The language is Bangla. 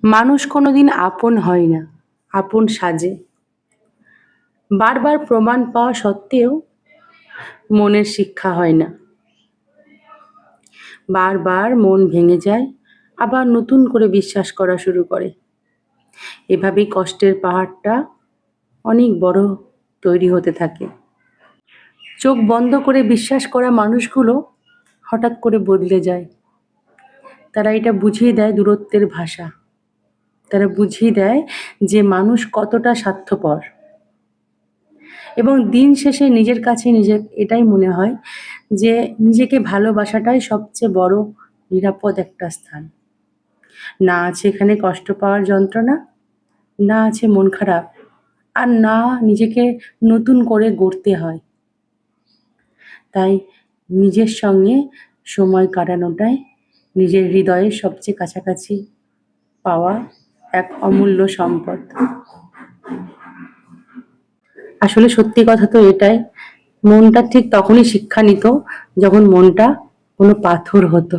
মানুষ কোনোদিন আপন হয় না, আপন সাজে। বারবার প্রমাণ পাওয়া সত্ত্বেও মনের শিক্ষা হয় না। বারবার মন ভেঙে যায়, আবার নতুন করে বিশ্বাস করা শুরু করে। এভাবেই কষ্টের পাহাড়টা অনেক বড় তৈরি হতে থাকে। চোখ বন্ধ করে বিশ্বাস করা মানুষগুলো হঠাৎ করে বদলে যায়। তারা এটা বুঝিয়ে দেয় দূরত্বের ভাষা। তারা বুঝিয়ে দেয় যে মানুষ কতটা স্বার্থপর। এবং দিন শেষে নিজের কাছে নিজের এটাই মনে হয় যে নিজেকে ভালোবাসাটাই সবচেয়ে বড় নিরাপদ একটা স্থান। না আছে এখানে কষ্ট পাওয়ার যন্ত্রণা, না আছে মন খারাপ, আর না নিজেকে নতুন করে গড়তে হয়। তাই নিজের সঙ্গে সময় কাটানোটাই নিজের হৃদয়ের সবচেয়ে কাছাকাছি পাওয়া এক অমূল্য সম্পদ। আসলে সত্যি কথা তো এটাই, মনটা ঠিক তখনই শিক্ষা নিত যখন মনটা কোনো পাথর হতো।